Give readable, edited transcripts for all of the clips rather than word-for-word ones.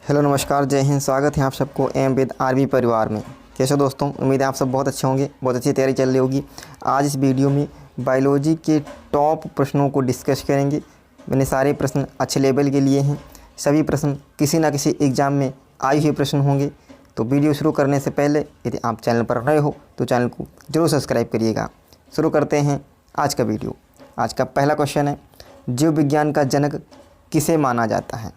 Hello नमस्कार, जय हिंद। स्वागत है आप सबको एम विद आरबी परिवार में। कैसे दोस्तों, उम्मीद है आप सब बहुत अच्छे होंगे, बहुत अच्छी तैयारी चल रही होगी। आज इस वीडियो में बायोलॉजी के टॉप प्रश्नों को डिस्कस करेंगे। मैंने सारे प्रश्न अच्छे लेवल के लिए हैं। सभी प्रश्न किसी ना किसी एग्ज़ाम में आए हुए प्रश्न होंगे। तो वीडियो शुरू करने से पहले यदि आप चैनल पर नए हो तो चैनल को जरूर सब्सक्राइब करिएगा। शुरू करते हैं आज का वीडियो। आज का पहला क्वेश्चन है, जीव विज्ञान का जनक किसे माना जाता है?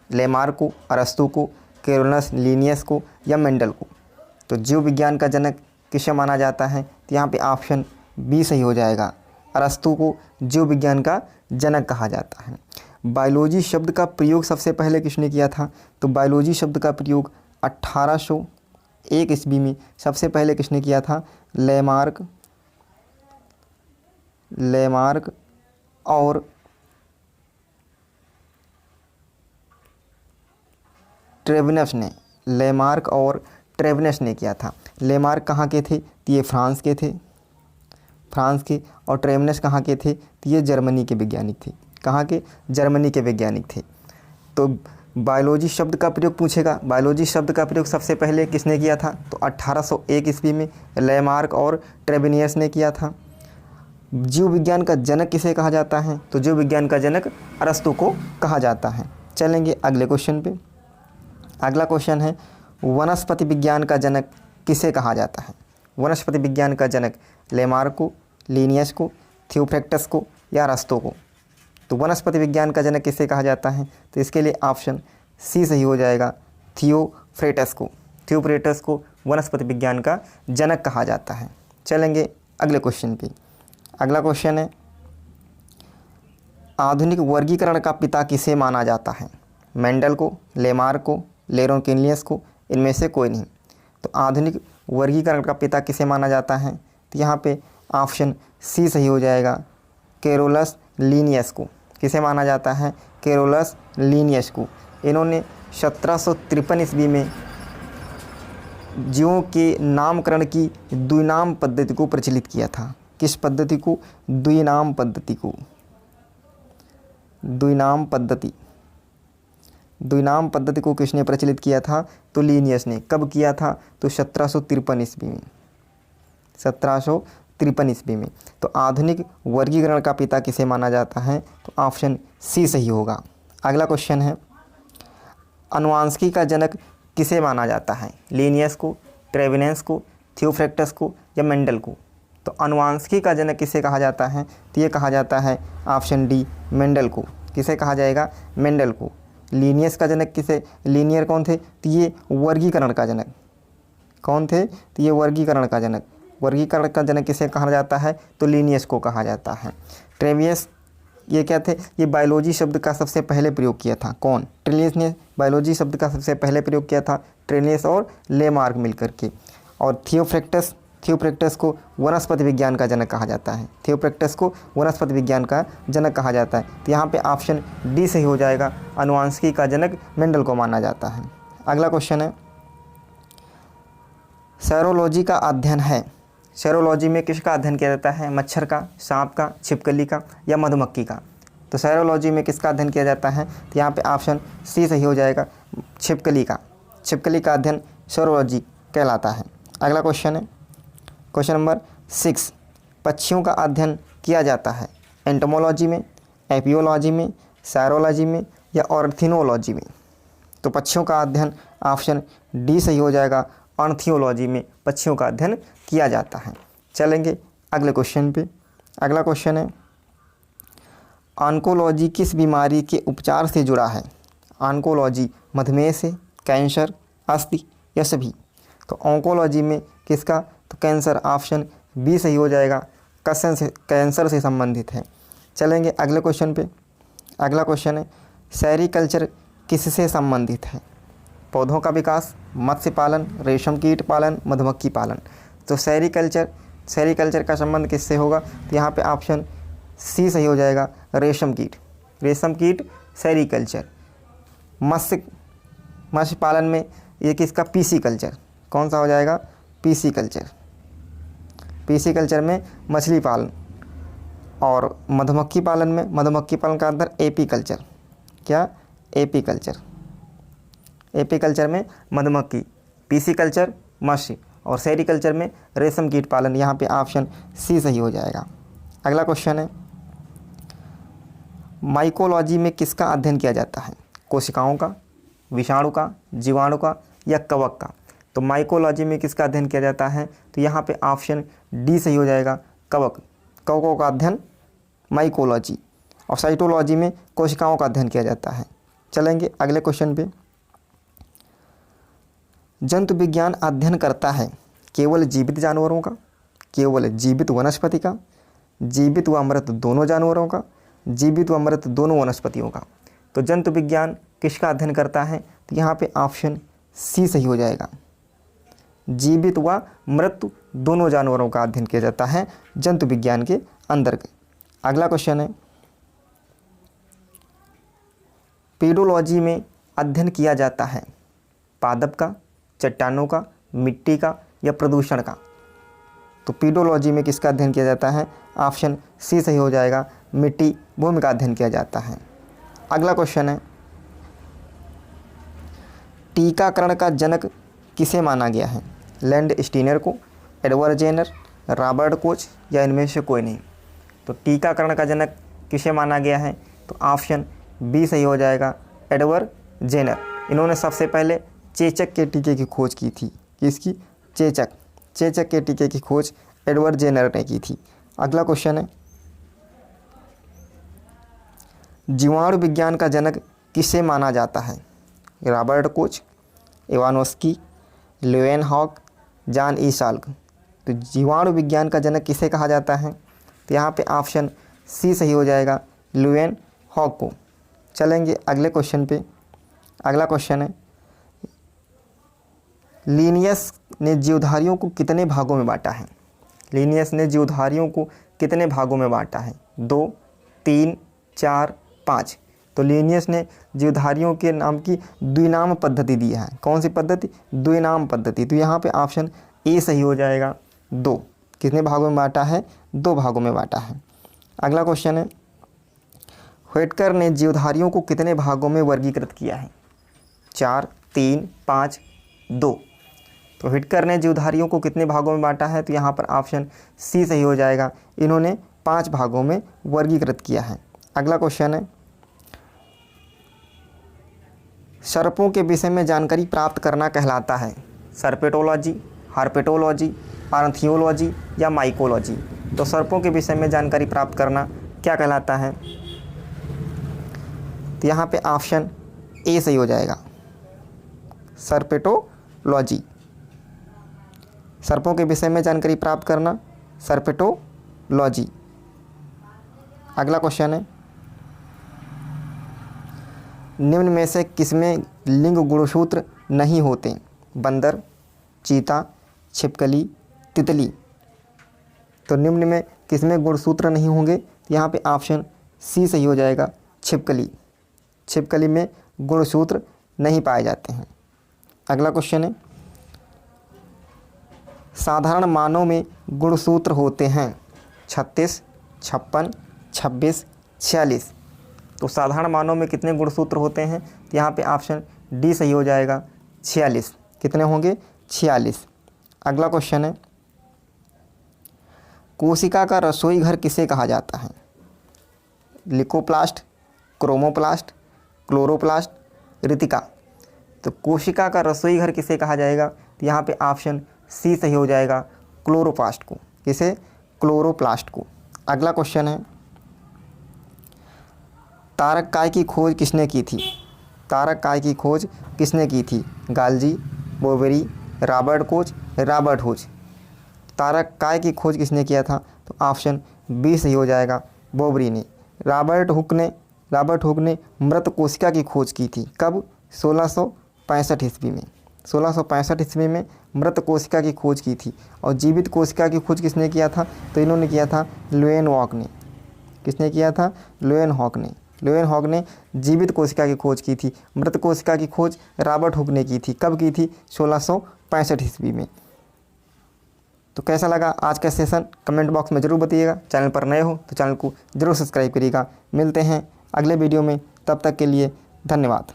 लेमार्क को, अरस्तु को, कैरोलस, लिनियस को या मेंडल को? तो जीव विज्ञान का जनक किसे माना जाता है? तो यहाँ पे ऑप्शन बी सही हो जाएगा। अरस्तु को जीव विज्ञान का जनक कहा जाता है। बायोलॉजी शब्द का प्रयोग सबसे पहले किसने किया था? तो बायोलॉजी शब्द का प्रयोग 1801 ईस्वी में सबसे पहले किसने किया था? लेमार्क और ट्रेविनस ने। लेमार्क और ट्रेविनस ने किया था। लेमार्क कहाँ के थे? तो ये फ्रांस के थे, फ्रांस के। और ट्रेविनस कहाँ के थे? तो ये जर्मनी के वैज्ञानिक थे। कहाँ के? जर्मनी के वैज्ञानिक थे। तो बायोलॉजी शब्द का प्रयोग पूछेगा। बायोलॉजी शब्द का प्रयोग सबसे पहले किसने किया था? तो 1801 ईस्वी में लेमार्क और ट्रेविनियस ने किया था। जीव विज्ञान का जनक किसे कहा जाता है? तो जीव विज्ञान का जनक अरस्तु को कहा जाता है। चलेंगे अगले क्वेश्चन पे। अगला क्वेश्चन है, वनस्पति विज्ञान का जनक किसे कहा जाता है? वनस्पति विज्ञान का जनक लेमार्क को, लिनियस को, थियोफ्रैक्टस को या अरस्तु को? तो वनस्पति विज्ञान का जनक किसे कहा जाता है? तो इसके लिए ऑप्शन सी सही हो जाएगा, थियोफ्रैक्टस को। थियोफ्रैक्टस को वनस्पति विज्ञान का जनक कहा जाता है। चलेंगे अगले क्वेश्चन पे। अगला क्वेश्चन है, आधुनिक वर्गीकरण का पिता किसे माना जाता है? मेंडल को, लेमार्क को, लेरोनकिलियस को, इनमें से कोई नहीं। तो आधुनिक वर्गीकरण का पिता किसे माना जाता है? तो यहाँ पे ऑप्शन सी सही हो जाएगा, कैरोलस लिनियस को। किसे माना जाता है? कैरोलस लिनियस को। इन्होंने 1753 ईस्वी में जीवों के नामकरण की द्विनाम पद्धति को प्रचलित किया था। किस पद्धति को? द्विनाम पद्धति को। द्विनाम पद्धति को किसने प्रचलित किया था? तो लिनियस ने। कब किया था? तो 1753 ईस्वी में। 1753 ईस्वी में। तो आधुनिक वर्गीकरण का पिता किसे माना जाता है? तो ऑप्शन सी सही होगा। अगला क्वेश्चन है, अनुवांशिकी का जनक किसे माना जाता है? लिनियस को, ट्रेविनस को, थियोफ्रैक्टस को या मेंडल को? तो अनुवांशिकी का जनक किसे कहा जाता है? तो ये कहा जाता है ऑप्शन डी, मेंडल को। किसे कहा जाएगा? मेंडल को। लीनियस का जनक किसे? लीनियर कौन थे? तो ये वर्गीकरण का जनक। कौन थे? तो ये वर्गीकरण का जनक। वर्गीकरण का जनक किसे कहा जाता है? तो लीनियस को कहा जाता है। ट्रेवियस ये क्या थे? ये बायोलॉजी शब्द का सबसे पहले प्रयोग किया था। कौन? ट्रेवियस ने बायोलॉजी शब्द का सबसे पहले प्रयोग किया था, ट्रेवियस और लेमार्क मिलकर के। और थियोफ्रैक्टस को वनस्पति विज्ञान का जनक कहा जाता है। थियोफ्रैक्टस को वनस्पति विज्ञान का जनक कहा जाता है। तो यहाँ पे ऑप्शन डी सही हो जाएगा, अनुवांशिकी का जनक मेंडल को माना जाता है। अगला क्वेश्चन है, सेरोलॉजी का अध्ययन है। सेरोलॉजी में किसका अध्ययन किया जाता है? मच्छर का, सांप का, छिपकली का या मधुमक्खी का? तो सेरोलॉजी में किसका अध्ययन किया जाता है? तो यहाँ पे ऑप्शन सी सही हो जाएगा, छिपकली का। छिपकली का अध्ययन सेरोलॉजी कहलाता है। अगला क्वेश्चन है, क्वेश्चन नंबर 6, पक्षियों का अध्ययन किया जाता है एंटोमोलॉजी में, एपियोलॉजी में, सायरोलॉजी में या ऑर्निथोलॉजी में? तो पक्षियों का अध्ययन ऑप्शन डी सही हो जाएगा, ऑर्निथोलॉजी में पक्षियों का अध्ययन किया जाता है। चलेंगे अगले क्वेश्चन पे। अगला क्वेश्चन है, ऑन्कोलॉजी किस बीमारी के उपचार से जुड़ा है? ऑन्कोलॉजी मधुमेह से, कैंसर, अस्थि या सभी? तो ऑन्कोलॉजी में किसका? तो कैंसर, ऑप्शन बी सही हो जाएगा, कैंसर से संबंधित है। चलेंगे अगले क्वेश्चन पे। अगला क्वेश्चन है, सेरीकल्चर किससे संबंधित है? पौधों का विकास, मत्स्य पालन, रेशम कीट पालन, मधुमक्खी पालन? तो सेरीकल्चर का संबंध किससे होगा? तो यहाँ पे ऑप्शन सी सही हो जाएगा, रेशम कीट सेरीकल्चर। मत्स्य पालन में ये किसका? PC culture. कौन सा हो जाएगा? पीसी कल्चर में मछली पालन। और मधुमक्खी पालन का अंदर एपी कल्चर। क्या? AP culture. एपीकल्चर में मधुमक्खी, पीसीकल्चर मत्स्य और सेरीकल्चर में रेशम कीट पालन। यहाँ पे ऑप्शन सी सही हो जाएगा। अगला क्वेश्चन है, माइकोलॉजी में किसका अध्ययन किया जाता है? कोशिकाओं का, विषाणु का, जीवाणु का या कवक का? तो माइकोलॉजी में किसका अध्ययन किया जाता है? तो यहाँ पे ऑप्शन डी सही हो जाएगा, कवक, कवकों का अध्ययन माइकोलॉजी। और साइटोलॉजी में कोशिकाओं का अध्ययन किया जाता है। चलेंगे अगले क्वेश्चन पे। जंतु विज्ञान अध्ययन करता है केवल जीवित जानवरों का, केवल जीवित वनस्पति का, जीवित व मृत दोनों जानवरों का, जीवित व मृत दोनों वनस्पतियों का? तो जंतु विज्ञान किसका अध्ययन करता है? तो यहाँ पे ऑप्शन सी सही हो जाएगा, जीवित व मृत दोनों जानवरों का अध्ययन किया जाता है जंतु विज्ञान के अंतर्गत। अगला क्वेश्चन है, पेडोलॉजी में अध्ययन किया जाता है पादप का, चट्टानों का, मिट्टी का या प्रदूषण का? तो पेडोलॉजी में किसका अध्ययन किया जाता है? ऑप्शन सी सही हो जाएगा, मिट्टी भूमि का अध्ययन किया जाता है। अगला क्वेश्चन है, टीकाकरण का जनक किसे माना गया है? लैंड स्टीनर को, एडवर्ड जेनर, रॉबर्ट कोच या इनमें से कोई नहीं? तो टीकाकरण का जनक किसे माना गया है? तो ऑप्शन बी सही हो जाएगा, एडवर्ड जेनर। इन्होंने सबसे पहले चेचक के टीके की खोज की थी। किसकी? चेचक के टीके की खोज एडवर्ड जेनर ने की थी। अगला क्वेश्चन है, जीवाणु विज्ञान का जनक किसे माना जाता है? Robert Koch, Ivanovsky, Leeuwenhoek, John E Salk? तो जीवाणु विज्ञान का जनक किसे कहा जाता है? तो यहाँ पे ऑप्शन सी सही हो जाएगा, ल्यूएनहॉक को। चलेंगे अगले क्वेश्चन पे। अगला क्वेश्चन है, लिनियस ने जीवधारियों को कितने भागों में बांटा है? लिनियस ने जीवधारियों को कितने भागों में बांटा है? 2, 3, 4, 5? तो लिनियस ने जीवधारियों के नाम की द्विनाम पद्धति दी है। कौन सी पद्धति? द्विनाम पद्धति। तो यहाँ पे ऑप्शन ए सही हो जाएगा, 2। कितने भागों में बांटा है? 2 भागों में बांटा है। अगला क्वेश्चन है, व्हिटकर ने जीवधारियों को कितने भागों में वर्गीकृत किया है? 4, 3, 5, 2? तो व्हिटकर ने जीवधारियों को कितने भागों में बांटा है? तो यहाँ पर ऑप्शन सी सही हो जाएगा, इन्होंने 5 भागों में वर्गीकृत किया है। अगला क्वेश्चन है, सर्पों के विषय में जानकारी प्राप्त करना कहलाता है सर्पेटोलॉजी, हार्पेटोलॉजी, आर्थियोलॉजी या माइकोलॉजी? तो सर्पों के विषय में जानकारी प्राप्त करना क्या कहलाता है? तो यहाँ पे ऑप्शन ए सही हो जाएगा, सर्पेटोलॉजी। सर्पों के विषय में जानकारी प्राप्त करना सर्पेटोलॉजी। अगला क्वेश्चन है, निम्न में से किसमें लिंग गुणसूत्र नहीं होते? बंदर, चीता, छिपकली, तितली? तो निम्न में किसमें गुणसूत्र नहीं होंगे? यहाँ पे ऑप्शन सी सही हो जाएगा, छिपकली। छिपकली में गुणसूत्र नहीं पाए जाते हैं। अगला क्वेश्चन है, साधारण मानव में गुणसूत्र होते हैं 36, 56, 26, 46? तो साधारण मानव में कितने गुणसूत्र होते हैं? तो यहाँ पे ऑप्शन डी सही हो जाएगा, 46। कितने होंगे? 46। अगला क्वेश्चन है, कोशिका का रसोई घर किसे कहा जाता है? Leukoplast, chromoplast, chloroplast, Ritika? तो कोशिका का रसोई घर किसे कहा जाएगा? तो यहाँ पे ऑप्शन सी सही हो जाएगा, क्लोरोप्लास्ट को। किसे? क्लोरोप्लास्ट को। अगला क्वेश्चन है, तारक काय की खोज किसने की थी? तारक काय की खोज किसने की थी? Golgi, Boveri, Robert Koch, Robert Hooke? तारक काय की खोज किसने किया था? तो ऑप्शन बी सही हो जाएगा, बोवेरी ने। रॉबर्ट हुक ने मृत कोशिका की खोज की थी। कब? 1665 ईस्वी में। 1665 ईस्वी में मृत कोशिका की खोज की थी। और जीवित कोशिका की खोज किसने किया था? तो इन्होंने किया था ल्यूएनहॉक ने। किसने किया था? ल्यूएनहॉक ने। ल्यूएनहॉक ने जीवित कोशिका की खोज की थी। मृत कोशिका की खोज रॉबर्ट हुक ने की थी। कब की थी? 1665 ईस्वी में। तो कैसा लगा आज का सेशन? कमेंट बॉक्स में ज़रूर बताइएगा। चैनल पर नए हो तो चैनल को ज़रूर सब्सक्राइब करिएगा। मिलते हैं अगले वीडियो में, तब तक के लिए धन्यवाद।